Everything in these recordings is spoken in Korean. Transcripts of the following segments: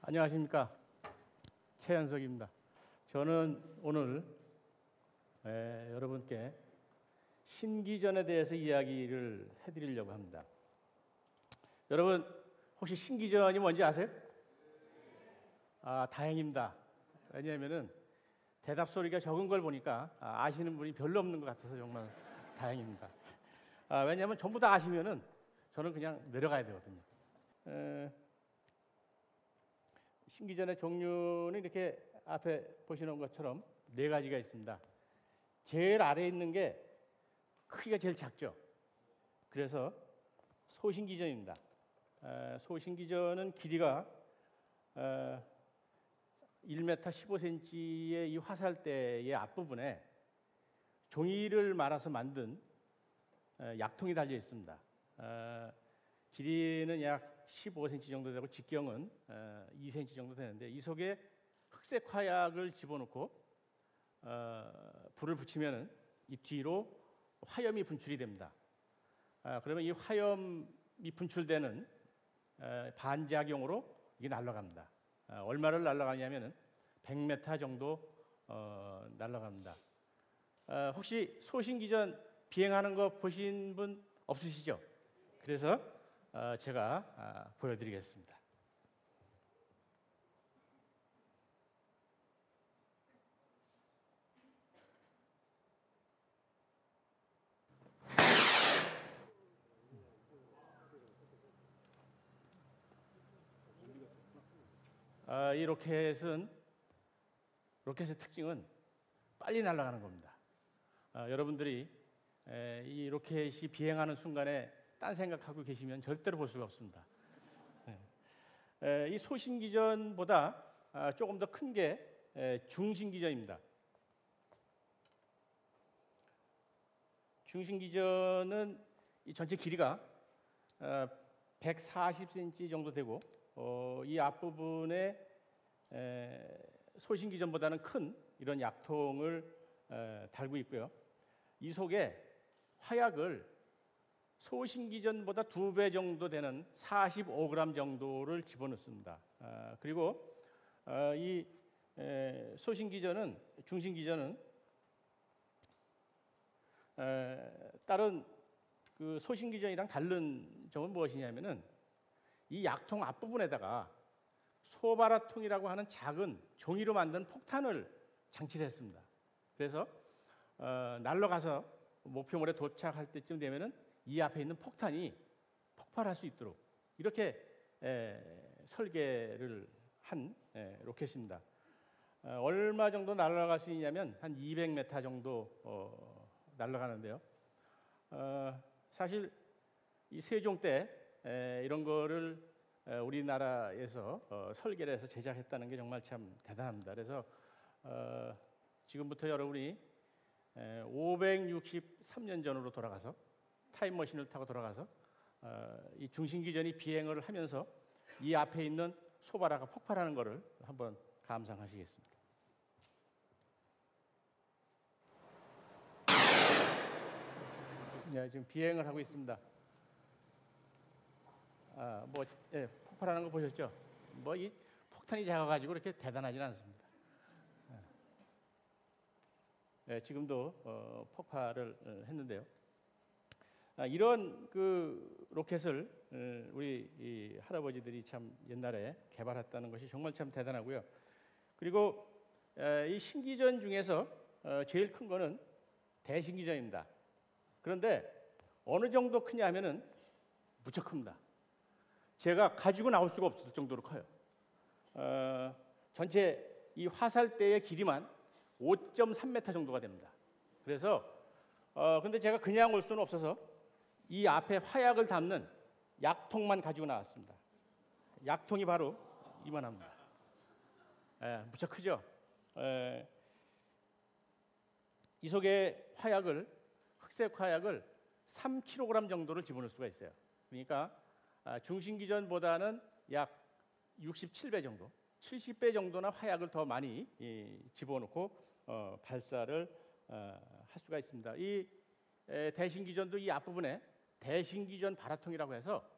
안녕하십니까. 최현석입니다. 저는 오늘 여러분께 신기전에 대해서 이야기를 해드리려고 합니다. 여러분 혹시 신기전이 뭔지 아세요? 다행입니다. 왜냐하면 대답 소리가 적은 걸 보니까 아시는 분이 별로 없는 것 같아서 정말 다행입니다. 왜냐하면 전부 다 아시면은 저는 그냥 내려가야 되거든요. 신기전의 종류는 이렇게 앞에 보시는 것처럼 4가지가 있습니다. 제일 아래에 있는 게 크기가 제일 작죠. 그래서 소신기전입니다. 소신기전은 길이가 1m 15cm의 이 화살대의 앞부분에 종이를 말아서 만든 약통이 달려 있습니다. 길이는 약 15cm 정도 되고 직경은 2cm 정도 되는데 이 속에 흑색 화약을 집어넣고 불을 붙이면 이 뒤로 화염이 분출이 됩니다. 그러면 이 화염이 분출되는 반작용으로 이게 날아갑니다. 얼마를 날아가냐면 100m 정도 날아갑니다. 혹시 소신기전 비행하는 거 보신 분 없으시죠? 그래서 제가 보여드리겠습니다. 이 로켓의 특징은 빨리 날아가는 겁니다. 여러분들이 이 로켓이 비행하는 순간에 딴 생각하고 계시면 절대로 볼 수가 없습니다. 이 소신기전보다 조금 더 큰 게 중신기전입니다. 중신기전은 이 전체 길이가 140cm 정도 되고 이 앞부분에 소신기전보다는 큰 이런 약통을 달고 있고요. 이 속에 화약을 소신기전보다 2배 정도 되는 45g 정도를 집어넣습니다. 그리고 이 소신기전은 중신기전은 다른 그 소신기전이랑 다른 점은 무엇이냐면은 이 약통 앞부분에다가 소바라통이라고 하는 작은 종이로 만든 폭탄을 장치를 했습니다. 그래서 날아가서 목표물에 도착할 때쯤 되면은 이 앞에 있는 폭탄이 폭발할 수 있도록 이렇게 설계를 한 로켓입니다. 얼마 정도 날아갈 수 있냐면 한 200m 정도 날아가는데요. 사실 이 세종 때 이런 거를 우리나라에서 설계를 해서 제작했다는 게 정말 참 대단합니다. 그래서 지금부터 여러분이 563년 전으로 돌아가서 타임머신을 타고 돌아가서 이 중신기전이 비행을 하면서 이 앞에 있는 소바라가 폭발하는 것을 한번 감상하시겠습니다. 네, 지금 비행을 하고 있습니다. 폭발하는 거 보셨죠? 이 폭탄이 작아가지고 이렇게 대단하지는 않습니다. 지금도 폭발을 했는데요. 이런 그 로켓을 우리 이 할아버지들이 참 옛날에 개발했다는 것이 정말 참 대단하고요. 그리고 이 신기전 중에서 제일 큰 거는 대신기전입니다. 그런데 어느 정도 크냐 하면은 무척 큽니다. 제가 가지고 나올 수가 없을 정도로 커요. 전체 이 화살대의 길이만 5.3m 정도가 됩니다. 그래서 근데 제가 그냥 올 수는 없어서 이 앞에 화약을 담는 약통만 가지고 나왔습니다. 약통이 바로 이만합니다. 무척 크죠? 이 속에 화약을 흑색 화약을 3kg 정도를 집어넣을 수가 있어요. 그러니까 중신기전보다는 약 67배 정도 70배 정도나 화약을 더 많이 집어넣고 발사를 할 수가 있습니다. 이 대신기전도 이 앞부분에 대신기전 발화통이라고 해서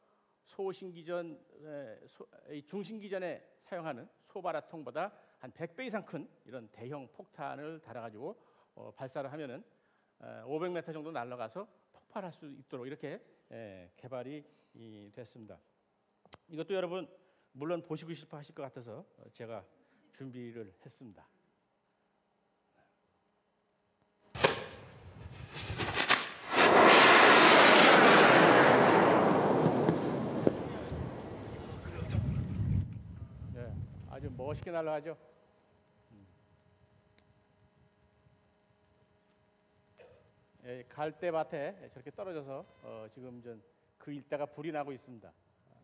중신기전에 사용하는 소발화통보다 한 100배 이상 큰 이런 대형 폭탄을 달아가지고 발사를 하면은 500m 정도 날아가서 폭발할 수 있도록 이렇게 개발이 됐습니다. 이것도 여러분 물론 보시고 싶어 하실 것 같아서 제가 준비를 했습니다. 네, 아주 멋있게 날아가죠. 갈대밭에 저렇게 떨어져서 지금 그 일대가 불이 나고 있습니다.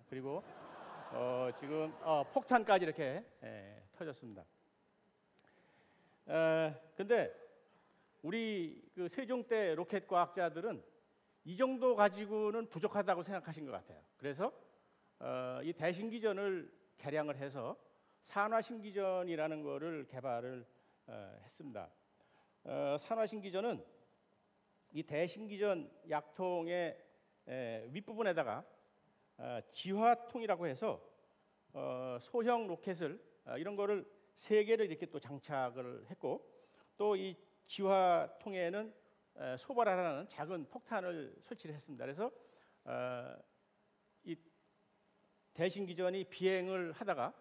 그리고 지금 폭탄까지 이렇게 터졌습니다. 근데 우리 그 세종대 로켓 과학자들은 이 정도 가지고는 부족하다고 생각하신 것 같아요. 그래서 이 대신기전을 개량을 해서 산화신기전이라는 거를 개발을 했습니다. 산화신기전은 이 대신기전 약통의 윗부분에다가 지화통이라고 해서 소형 로켓을 이런 거를 3개를 이렇게 또 장착을 했고, 또 이 지화통에는 소발화라는 작은 폭탄을 설치를 했습니다. 그래서 이 대신기전이 비행을 하다가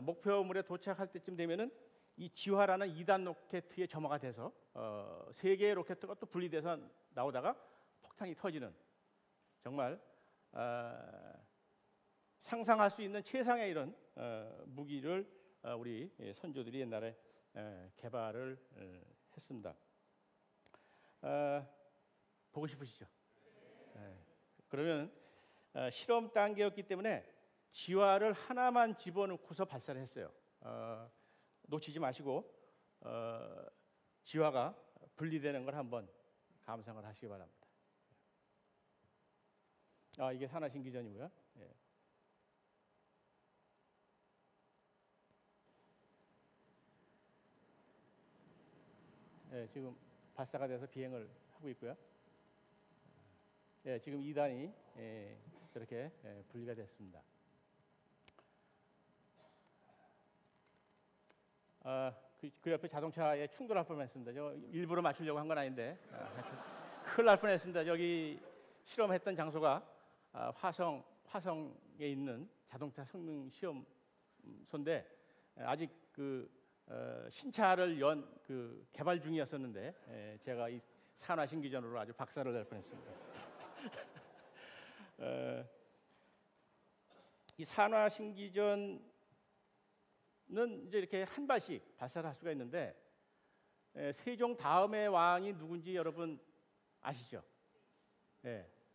목표물에 도착할 때쯤 되면은 이 지화라는 2단 로켓에 점화가 돼서 3개의 로켓가 또 분리돼서 나오다가 폭탄이 터지는, 정말 상상할 수 있는 최상의 이런 무기를 우리 선조들이 옛날에 개발을 했습니다. 보고 싶으시죠? 그러면 실험 단계였기 때문에 지화를 하나만 집어넣고서 발사를 했어요. 놓치지 마시고 지화가 분리되는 걸 한번 감상을 하시기 바랍니다. 이게 산화신기전이고요. 지금 발사가 돼서 비행을 하고 있고요. 지금 2단이 저렇게 분리가 됐습니다. 그 옆에 자동차에 충돌할 뻔했습니다. 저 일부러 맞추려고 한 건 아닌데 하여튼 큰일 날 뻔했습니다. 여기 실험했던 장소가 화성에 있는 자동차 성능 시험소인데 아직 신차를 개발 중이었었는데 제가 이 산화신기전으로 아주 박살을 낼 뻔했습니다. 이 산화신기전은 이제 이렇게 한 발씩 발사를 할 수가 있는데 세종 다음의 왕이 누군지 여러분 아시죠?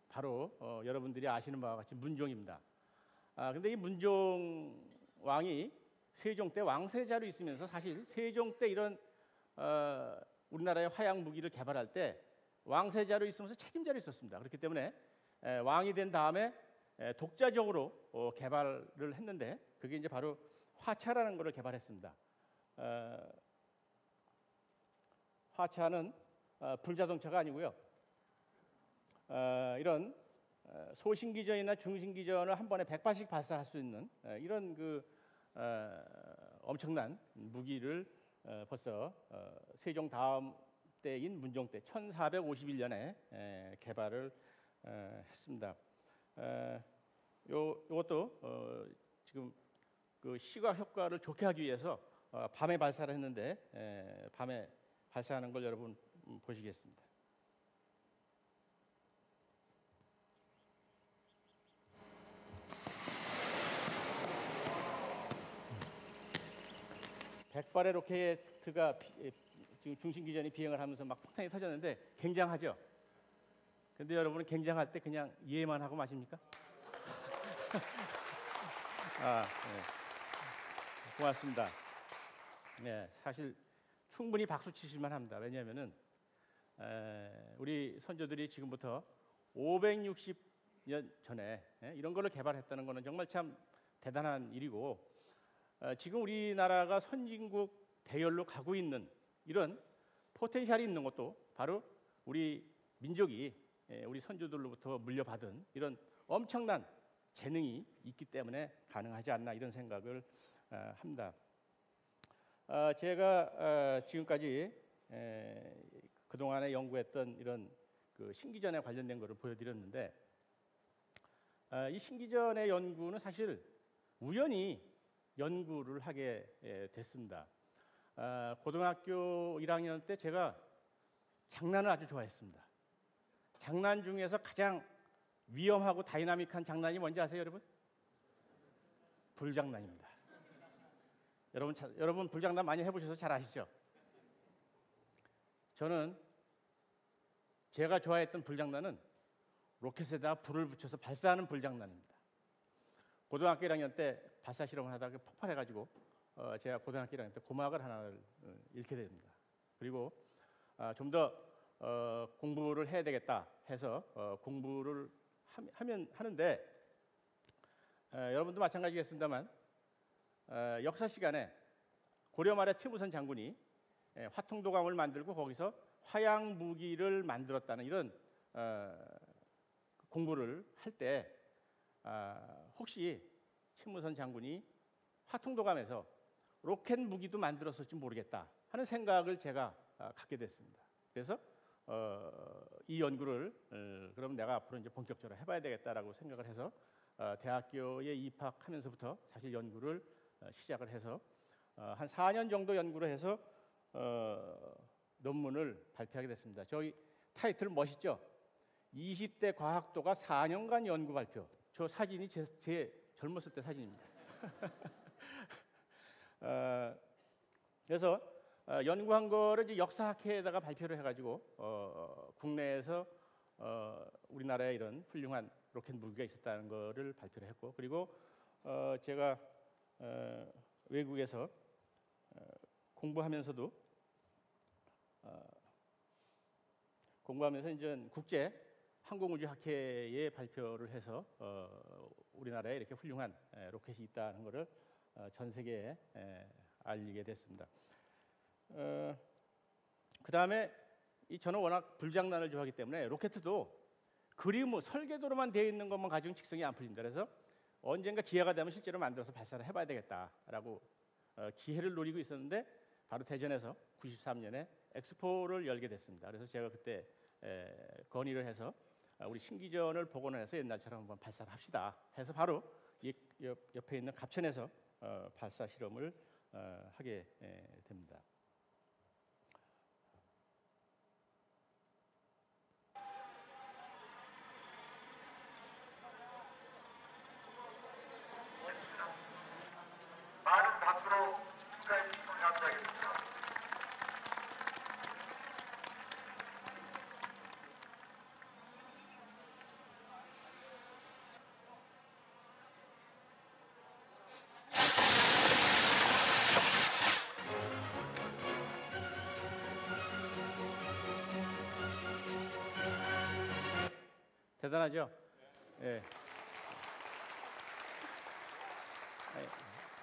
바로 여러분들이 아시는 바와 같이 문종입니다. 근데 이 문종 왕이 세종 때 왕세자로 있으면서 사실 세종 때 이런 우리나라의 화약 무기를 개발할 때 왕세자로 있으면서 책임자로 있었습니다. 그렇기 때문에 왕이 된 다음에 독자적으로 개발을 했는데 그게 이제 바로 화차라는 것을 개발했습니다. 화차는 불자동차가 아니고요. 이런 소신기전이나 중신기전을 한 번에 100발씩 발사할 수 있는 이런 엄청난 무기를 벌써 세종 다음 때인 문종 때 1451년에 개발을 했습니다. 이것도 지금 그 시각 효과를 좋게 하기 위해서 밤에 발사를 했는데 밤에 발사하는 걸 여러분 보시겠습니다. 백발의 로켓가 지금 중신기전이 비행을 하면서 막 폭탄이 터졌는데 굉장하죠? 근데 여러분은 굉장할 때 그냥 이해만 하고 마십니까? 고맙습니다. 사실 충분히 박수 치실만 합니다. 왜냐하면은 우리 선조들이 지금부터 560년 전에 이런 거를 개발했다는 것은 정말 참 대단한 일이고 지금 우리나라가 선진국 대열로 가고 있는 이런 포텐셜이 있는 것도 바로 우리 민족이 우리 선조들로부터 물려받은 이런 엄청난 재능이 있기 때문에 가능하지 않나 이런 생각을 합니다. 제가 지금까지 그동안에 연구했던 이런 그 신기전에 관련된 것을 보여드렸는데 이 신기전의 연구는 사실 우연히 연구를 하게 됐습니다. 고등학교 1학년 때 제가 장난을 아주 좋아했습니다. 장난 중에서 가장 위험하고 다이나믹한 장난이 뭔지 아세요, 여러분? 불장난입니다. 여러분 불장난 많이 해보셔서 잘 아시죠? 저는 제가 좋아했던 불장난은 로켓에다 불을 붙여서 발사하는 불장난입니다. 고등학교 1학년 때 발사 실험을 하다가 폭발해가지고 제가 고등학교 1학년 때 고막을 하나를 잃게 됩니다. 그리고 좀 더 공부를 해야 되겠다 해서 공부를 하는데 여러분도 마찬가지겠습니다만 역사 시간에 고려 말의 최무선 장군이 화통도감을 만들고 거기서 화양 무기를 만들었다는 이런 공부를 할 때 혹시 최무선 장군이 화통도감에서 로켓 무기도 만들었을지 모르겠다 하는 생각을 제가 갖게 됐습니다. 그래서 이 연구를 그럼 내가 앞으로 이제 본격적으로 해봐야 되겠다라고 생각을 해서 대학교에 입학하면서부터 사실 연구를 시작을 해서 한 4년 정도 연구를 해서 논문을 발표하게 됐습니다. 저희 타이틀 멋있죠? 20대 과학도가 4년간 연구 발표. 저 사진이 제 젊었을 때 사진입니다. 그래서 연구한 거를 이제 역사학회에다가 발표를 해가지고 국내에서 우리나라에 이런 훌륭한 로켓 무기가 있었다는 거를 발표를 했고, 그리고 제가 외국에서 공부하면서 이제 국제 항공우주학회에 발표를 해서 우리나라에 이렇게 훌륭한 로켓이 있다는 것을 전 세계에 알리게 됐습니다. 그 다음에 저는 워낙 불장난을 좋아하기 때문에 로켓도 그림 설계도로만 되어 있는 것만 가지고는 직성이 안 풀린다. 그래서 언젠가 기회가 되면 실제로 만들어서 발사를 해봐야 되겠다라고 기회를 노리고 있었는데 바로 대전에서 93년에 엑스포를 열게 됐습니다. 그래서 제가 그때 건의를 해서 우리 신기전을 복원해서 옛날처럼 한번 발사를 합시다 해서 바로 옆에 있는 갑천에서 발사 실험을 하게 됩니다. 많은 박수로 축하해 주시면 감사하겠습니다. 대단하죠? 예.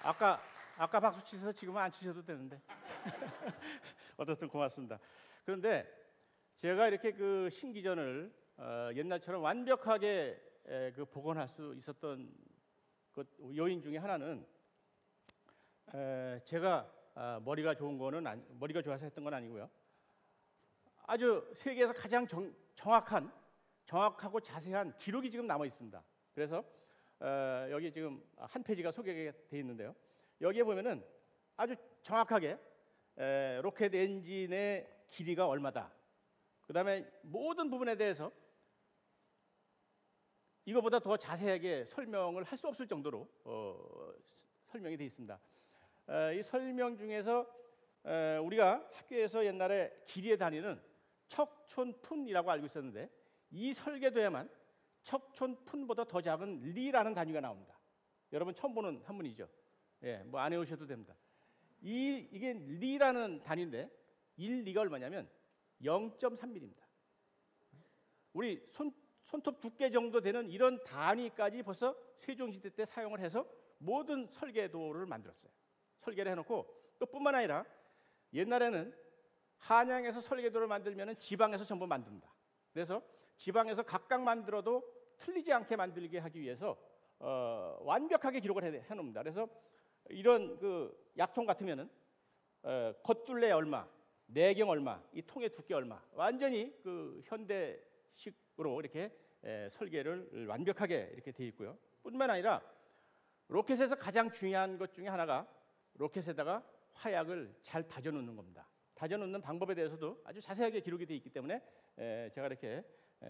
아까 박수 치셔서 지금은 안 치셔도 되는데 어쨌든 고맙습니다. 그런데 제가 이렇게 그 신기전을 옛날처럼 완벽하게 그 복원할 수 있었던 그 요인 중에 하나는 제가 머리가 좋아서 했던 건 아니고요. 아주 세계에서 가장 정확하고 자세한 기록이 지금 남아 있습니다. 그래서 여기 지금 한 페이지가 소개가 되어 있는데요. 여기에 보면은 아주 정확하게 로켓 엔진의 길이가 얼마다. 그다음에 모든 부분에 대해서 이거보다 더 자세하게 설명을 할 수 없을 정도로 설명이 되어 있습니다. 이 설명 중에서 우리가 학교에서 옛날에 길이의 단위는 척촌푼이라고 알고 있었는데 이 설계도에만 척촌푼보다 더 작은 리라는 단위가 나옵니다. 여러분 처음 보는 한문이죠. 예, 뭐 안 외우셔도 됩니다. 이게 리라는 단위인데 1리가 얼마냐면 0.3mm입니다. 우리 손톱 두께 정도 되는 이런 단위까지 벌써 세종시대 때 사용을 해서 모든 설계도를 만들었어요. 설계를 해놓고 또 뿐만 아니라 옛날에는 한양에서 설계도를 만들면 지방에서 전부 만듭니다. 그래서 지방에서 각각 만들어도 틀리지 않게 만들게 하기 위해서 완벽하게 기록을 해놓습니다. 그래서 이런 그 약통 같으면은 겉둘레 얼마, 내경 얼마, 이 통의 두께 얼마, 완전히 그 현대식으로 이렇게 설계를 완벽하게 이렇게 돼 있고요. 뿐만 아니라 로켓에서 가장 중요한 것 중에 하나가 로켓에다가 화약을 잘 다져 놓는 겁니다. 다져 놓는 방법에 대해서도 아주 자세하게 기록이 되어 있기 때문에 제가 이렇게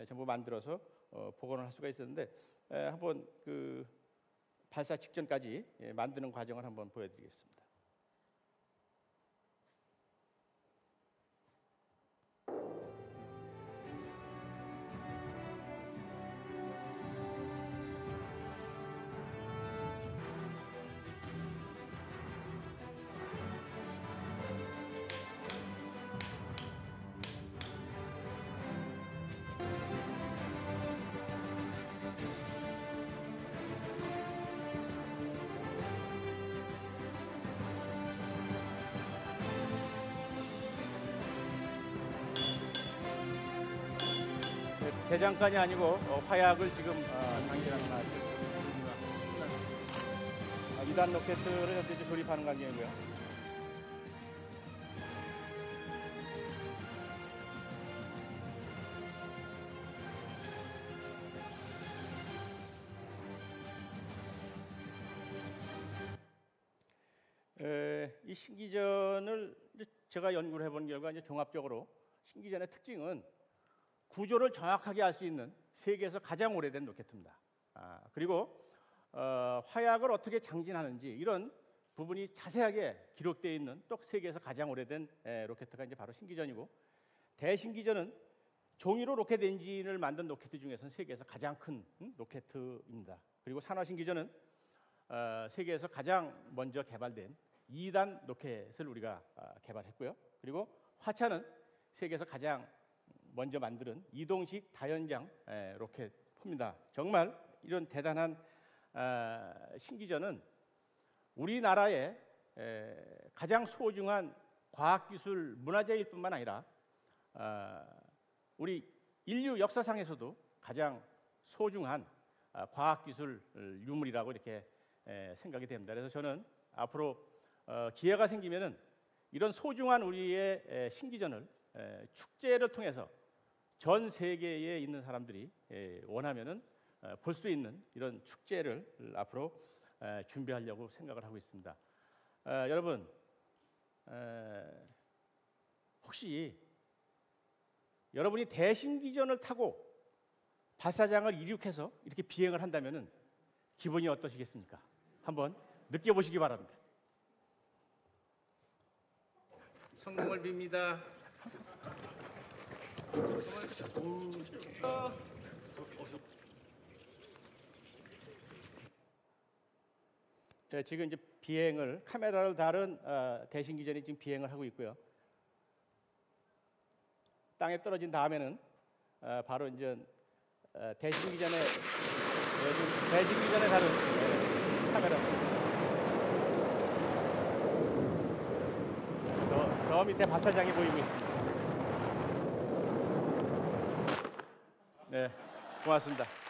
전부 만들어서 복원을 할 수가 있었는데 한번 그 발사 직전까지 만드는 과정을 한번 보여드리겠습니다. 대장간이 아니고 화약을 지금 장기하는 거 2단 로켓을 현재 조립하는 과정이고요. 이 신기전을 제가 연구를 해본 결과 이제 종합적으로 신기전의 특징은 구조를 정확하게 알 수 있는 세계에서 가장 오래된 로켓입니다. 그리고 화약을 어떻게 장진하는지 이런 부분이 자세하게 기록되어 있는 또 세계에서 가장 오래된 로켓가 이제 바로 신기전이고, 대신기전은 종이로 로켓 엔진을 만든 로켓 중에서는 세계에서 가장 큰 로켓입니다. 그리고 산화신기전은 세계에서 가장 먼저 개발된 2단 로켓을 우리가 개발했고요. 그리고 화차는 세계에서 가장 먼저 만드는 이동식 다연장 로켓입니다. 정말 이런 대단한 신기전은 우리나라의 가장 소중한 과학기술 문화재일 뿐만 아니라 우리 인류 역사상에서도 가장 소중한 과학기술 유물이라고 이렇게 생각이 됩니다. 그래서 저는 앞으로 기회가 생기면은 이런 소중한 우리의 신기전을 축제를 통해서 전 세계에 있는 사람들이 원하면은 볼 수 있는 이런 축제를 앞으로 준비하려고 생각을 하고 있습니다. 여러분, 혹시 여러분이 대신기전을 타고 발사장을 이륙해서 이렇게 비행을 한다면은 기분이 어떠시겠습니까? 한번 느껴보시기 바랍니다. 성공을 빕니다. 지금 이제 비행을 카메라를 다룬 대신기전이 지금 비행을 하고 있고요. 땅에 떨어진 다음에는 바로 이제 대신기전에 다룬 카메라. 저 밑에 발사장이 보이고 있습니다. 네, 고맙습니다.